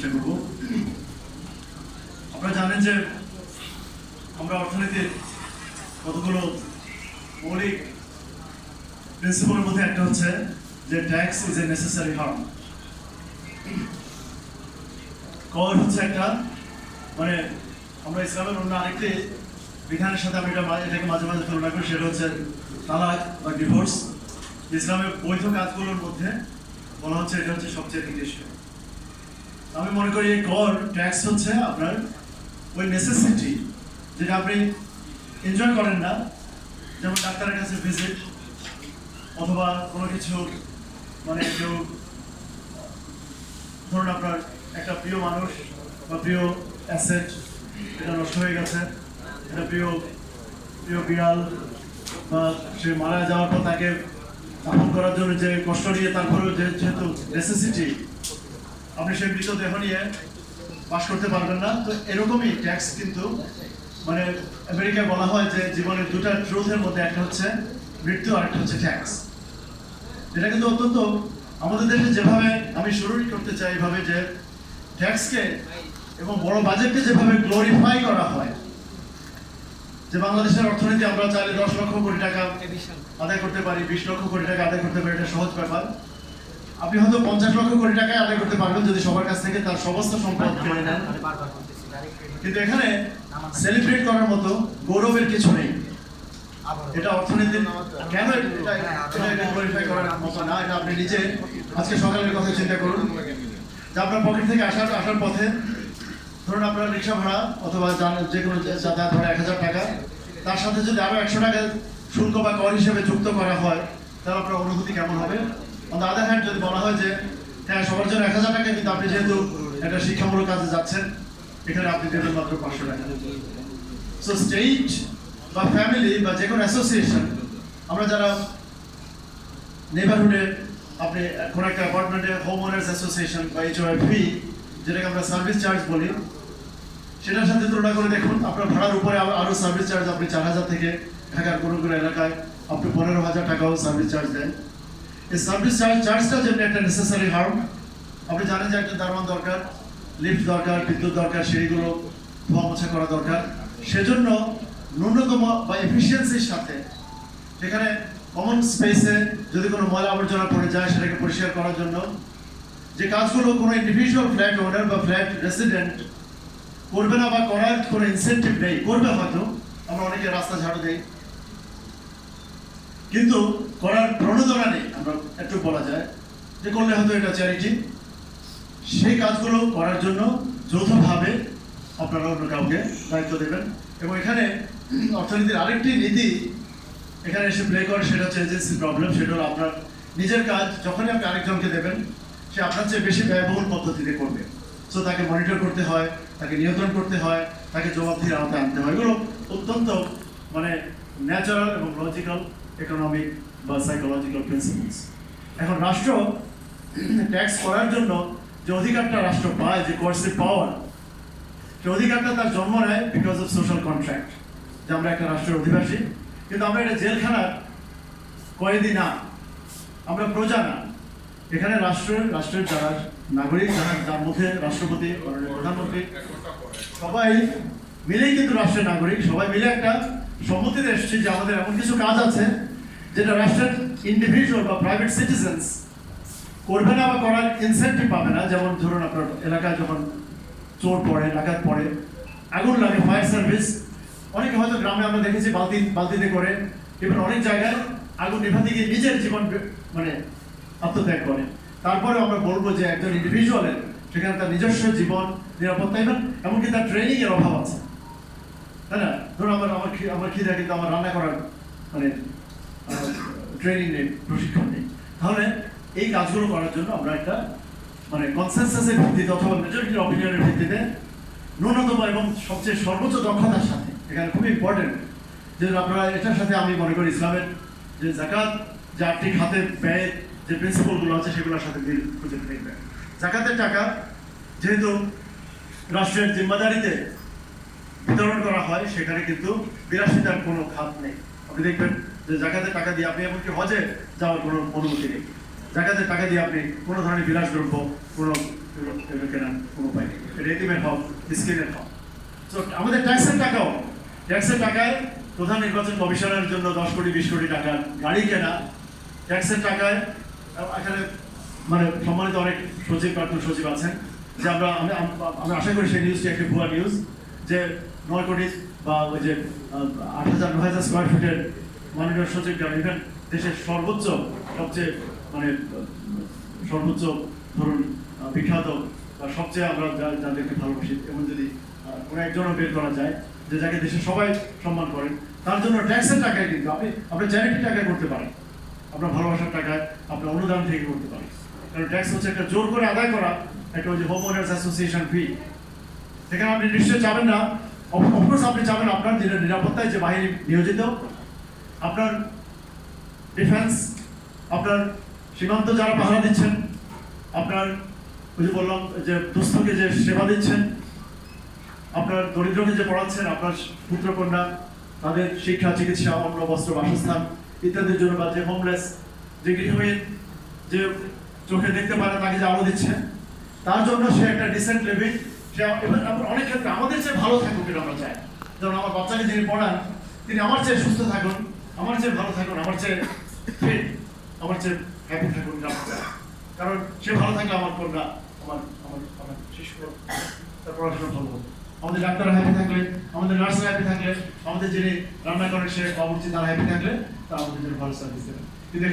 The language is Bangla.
চেষ্টা করব। আপনারা জানেন যে আমরা অর্থনীতির কতগুলো মৌলিক প্রিন্সিপালের মধ্যে একটা হচ্ছে যে tax is a necessary harm. কর হচ্ছে একটা মানে আমরা ইসলামের অন্য আরেকটি বিধানের সাথে আমি এটাকে মাঝে মাঝে তুলনা করি, সেটা হচ্ছে তালাক বা ডিভোর্স। ইসলামের বৈধ কাজগুলোর মধ্যে বলা হচ্ছে এটা হচ্ছে সবচেয়ে নির্দিষ্ট। আমি মনে করি এই কর ট্যাক্স হচ্ছে আপনার ওই নেসেসিটি যেটা আপনি এনজয় করেন না, যেমন ডাক্তারের কাছে ভিজিট অথবা কোনো কিছু মানে কেউ ধরুন আপনার একটা প্রিয় মানুষ বা প্রিয় অ্যাসেট এটা নষ্ট হয়ে গেছে, এটা প্রিয় বিড়াল বা সে মারা যাওয়ার পর তাকে দাফন করার জন্য যে কষ্ট নিয়ে তারপরেও যেহেতু নেসেসিটি আপনি সেই মৃতদেহ নিয়ে বাস করতে পারবেন না। তো এরকমই ট্যাক্স কিন্তু মানে আমেরিকায় বলা হয় যে জীবনের দুটা ট্রুথের মধ্যে একটা হচ্ছে মৃত্যু আর একটা হচ্ছে ট্যাক্স। এটা কিন্তু অত্যন্ত আমাদের দেশে যেভাবে আমি শুরুই করতে চাই এইভাবে যে ট্যাক্সকে এবং বড় বাজেটকে যেভাবে গ্লোরিফাই করা হয়, যে বাংলাদেশের অর্থনীতি আমরা চাইলে 10 লক্ষ কোটি টাকা আদায় করতে পারি, 20 লক্ষ কোটি টাকা আদায় করতে পারি, এটা সহজ ব্যাপার। আপনি হয়তো 50 লক্ষ কোটি টাকা আদায় করতে পারবেন যদি সবার কাছ থেকে তার সমস্ত সম্পদ কেড়ে নেন। কিন্তু এখানে সেলিব্রেট করার মতো গৌরবের কিছু নেই। এটা অর্থনীতির কেন এটা গ্লোরিফাই করার মতো না। এটা আপনি নিজে আজকে সকালের কথা চিন্তা করুন যে আপনার পকেট থেকে আসার পথে ধরুন আপনার রিক্সা ভাড়া অথবা যে কোনো যাতায়াত ভাড়া 1000 টাকা, তার সাথে যদি আরো 100 টাকা শুল্ক বা কর হিসেবে যুক্ত করা হয় তাহলে আপনার অনুভূতি কেমন হবে? অন দ্য আদার হ্যান্ড যদি বলা হয় যে হ্যাঁ সবার জন্য 1000 টাকা, কিন্তু আপনি যেহেতু একটা শিক্ষামূলক কাজে যাচ্ছেন এখানে আপনি দেবেন মাত্র 500 টাকা। সো স্টেট বা ফ্যামিলি বা যে কোনো অ্যাসোসিয়েশন, আমরা যারা নেইবারহুডে আপনি কোনো একটা অ্যাপার্টমেন্টে হোম ওনার্স অ্যাসোসিয়েশন বা HOI যেটাকে আমরা সার্ভিস চার্জ বলি, সেটার সাথে তুলনা করে দেখুন আপনার ভাড়ার উপরে আরো সার্ভিস চার্জ আপনি 4000 থেকে ঢাকার কোনো কোনো এলাকায় আপনি 15,000 টাকাও সার্ভিস চার্জ দেন। এই সার্ভিস চার্জটা যেমনি একটা নেসেসারি হার্ম। আপনি জানেন যে একটা দারোয়ান দরকার, লিফট দরকার, বিদ্যুৎ দরকার, সিঁড়িগুলো ধোয়া মোছা করা দরকার। সেজন্য ন্যূনতম বা এফিসিয়েন্সির সাথে সেখানে কমন স্পেসে যদি কোনো ময়লা আবর্জনা পড়ে যায় সেটাকে পরিষ্কার করার জন্য যে কাজগুলো কোনো ইন্ডিভিজুয়াল ফ্ল্যাট ওনার বা ফ্ল্যাট রেসিডেন্ট করবে না বা করার কোনো ইনসেন্টিভ নেই, করবে হয়তো, আমরা অনেকে রাস্তা ঝাড়ু দেই কিন্তু করার প্রণোদনা নেই, আমরা একটু বলা যায় যে করলে হয়তো এটা চ্যারিটি। সেই কাজগুলো করার জন্য যৌথভাবে আপনারা অন্য কাউকে দায়িত্ব দেবেন। এবং এখানে অর্থনীতির আরেকটি নীতি এখানে এসে প্লে করে, সেটা হচ্ছে এজেন্সি প্রবলেম। সেটা হলো আপনার নিজের কাজ যখনই আপনি আরেকজনকে দেবেন সে আপনার চেয়ে বেশি ব্যয়বহুল পদ্ধতিতে করবে। সো তাকে মনিটর করতে হয়, তাকে নিয়ন্ত্রণ করতে হয়, তাকে জবাবদিহির আওতায় আনতে হয়। এগুলো অত্যন্ত মানে ন্যাচারাল এবং লজিক্যাল ইকোনমিক বা সাইকোলজিক্যাল প্রিন্সিপলস। এখন রাষ্ট্র ট্যাক্স করার জন্য যে অধিকারটা রাষ্ট্র পায়, যে কোর্সিভ পাওয়ার, সে অধিকারটা তার জন্ম নেয় বিকজ অফ সোশ্যাল কন্ট্রাক্ট, যে আমরা একটা রাষ্ট্রের অধিবাসী। কিন্তু আমরা এটা জেলখানার কয়েদি না, আমরা প্রজা না। এখানে রাষ্ট্রের যারা নাগরিক, যার মধ্যে রাষ্ট্রপতি, প্রধানমন্ত্রী সবাই মিলেই কিন্তু রাষ্ট্রের নাগরিক। সবাই মিলে একটা সম্মতিতে এসেছি যে আমাদের এমন কিছু কাজ আছে যেটা রাষ্ট্রের ইন্ডিভিজুয়াল বা প্রাইভেট সিটিজেন্স করবে না বা করার ইনসেন্টিভ পাবে না। যেমন ধরুন আপনার এলাকায় যখন চোর পড়ে, ডাকাত পড়ে, আগুন লাগে, ফায়ার সার্ভিস, অনেকে হয়তো গ্রামে আমরা দেখেছি বালতিতে করে, এবার অনেক জায়গায় আগুন নেভাতে গিয়ে নিজের জীবন মানে আত্মত্যাগ করে। তারপরে আমরা বলবো যে একজন ইন্ডিভিজুয়ালের সেখানে তার নিজস্ব জীবন নিরাপত্তা এবং এমনকি তার ট্রেনিং এর অভাব আছে, তাই না? ধরুন আমার খিদা, কিন্তু আমার রান্না করার মানে ট্রেনিং নেই, প্রশিক্ষণ নেই। তাহলে এই কাজগুলো করার জন্য আমরা একটা মানে কনসেনসাসের ভিত্তিতে অথবা মেজরিটির অপিনিয়নের ভিত্তিতে ন্যূনতম এবং সবচেয়ে সর্বোচ্চ দক্ষতার সাথে, এখানে খুব ইম্পর্টেন্ট যে আপনারা এটার সাথে আমি মনে করি ইসলামের যে যাকাত, যে আর্থিক খাতে ব্যয়ের যে প্রিন্সিপালগুলো আছে সেগুলোর সাথে মিল খুঁজে দেখবেন। যাকাতের টাকা যেহেতু রাষ্ট্রের জিম্মাদারিতে বিতরণ করা হয়, সেখানে কিন্তু বিলাসিতার কোনো খাত নেই। আপনি দেখবেন যে জাকাতের টাকা দিয়ে আপনি এমনকি হজে যাওয়ার কোনো অনুমতি নেই। জাকাতের টাকা দিয়ে আপনি কোনো ধরনের বিলাসদ্রব্য, কোনো এগুলো কেনার কোনো উপায় নেই। এটা এটিএমের হক, স্কিমের হক। তো আমাদের ট্যাক্সের টাকায় প্রধান নির্বাচন কমিশনের জন্য 10 কোটি 20 কোটি টাকা গাড়ি কেনা, ট্যাক্সের টাকায় এখানে মানে সম্মানিত অনেক সচিব প্রাক্তন সচিব আছেন যে আমরা আশা করি সেই নিউজটি একটি ভুয়া নিউজ যে 9 কোটি বা ওই যে 8,000-9,000 স্কোয়ার ফিটের মাননীয় সচিব ইভেন দেশের সবচেয়ে মানে সর্বোচ্চ ধরুন বিখ্যাত বা সবচেয়ে আমরা যাদেরকে ভালোবাসি এমন যদি কোনো একজনও বের করা যায় যে যাকে দেশের সবাই সম্মান করেন, তার জন্য ট্যাক্সের টাকায় কিন্তু আপনি চ্যারিটি টাকায় করতে পারেন, আপনার ভালোবাসার টাকায় আপনার অনুদান থেকে করতে পারেন। কারণ ট্যাক্স হচ্ছে একটা জোর করে আদায় করা একটা ওই যে হোম ওনার্স অ্যাসোসিয়েশন ফি, সেখানে আপনি নিশ্চয়ই যাবেন না। অফকোর্স আপনি যাবেন আপনার নিরাপত্তায় যে বাহিনী নিয়োজিত, আপনার ডিফেন্স, আপনার সীমান্ত যারা পাহারা দিচ্ছেন, আপনার ওই যে বললাম যে দুস্থকে যে সেবা দিচ্ছেন, আপনার দরিদ্রকে যে পড়াচ্ছেন, আপনার পুত্রকন্যা তাদের শিক্ষা, চিকিৎসা, অন্ন, বস্ত্র, বাসস্থান ইত্যাদির জন্য, বা যে হোমলেস, যে গৃহহীন, যে চোখে দেখতে পারে তাকে যে আলো দিচ্ছে, তার জন্য সে একটা ডিসেন্ট লিভিং, সে অনেক ক্ষেত্রে আমাদের চেয়ে ভালো থাকুক এটা আমরা চাই। যেমন আমার বাচ্চাকে যিনি পড়ান তিনি আমার চেয়ে সুস্থ থাকুন, আমার চেয়ে ভালো থাকুন, আমার চেয়ে ফিট, আমার চেয়ে হ্যাপি থাকুন, কারণ সে ভালো থাকলে আমার কন্যা, আমার আমার আমার শিশু তার পড়াশোনা ভালো হবে। আমাদের ডাক্তাররা হ্যাপি থাকলে, আমাদের নার্সরা হ্যাপি থাকলে, আমাদের যিনি রান্না করেন সে বাবুর্চি তারা হ্যাপি থাকলে তা আমাদের জন্য ভালো সার্ভিস দেবেন। কিন্তু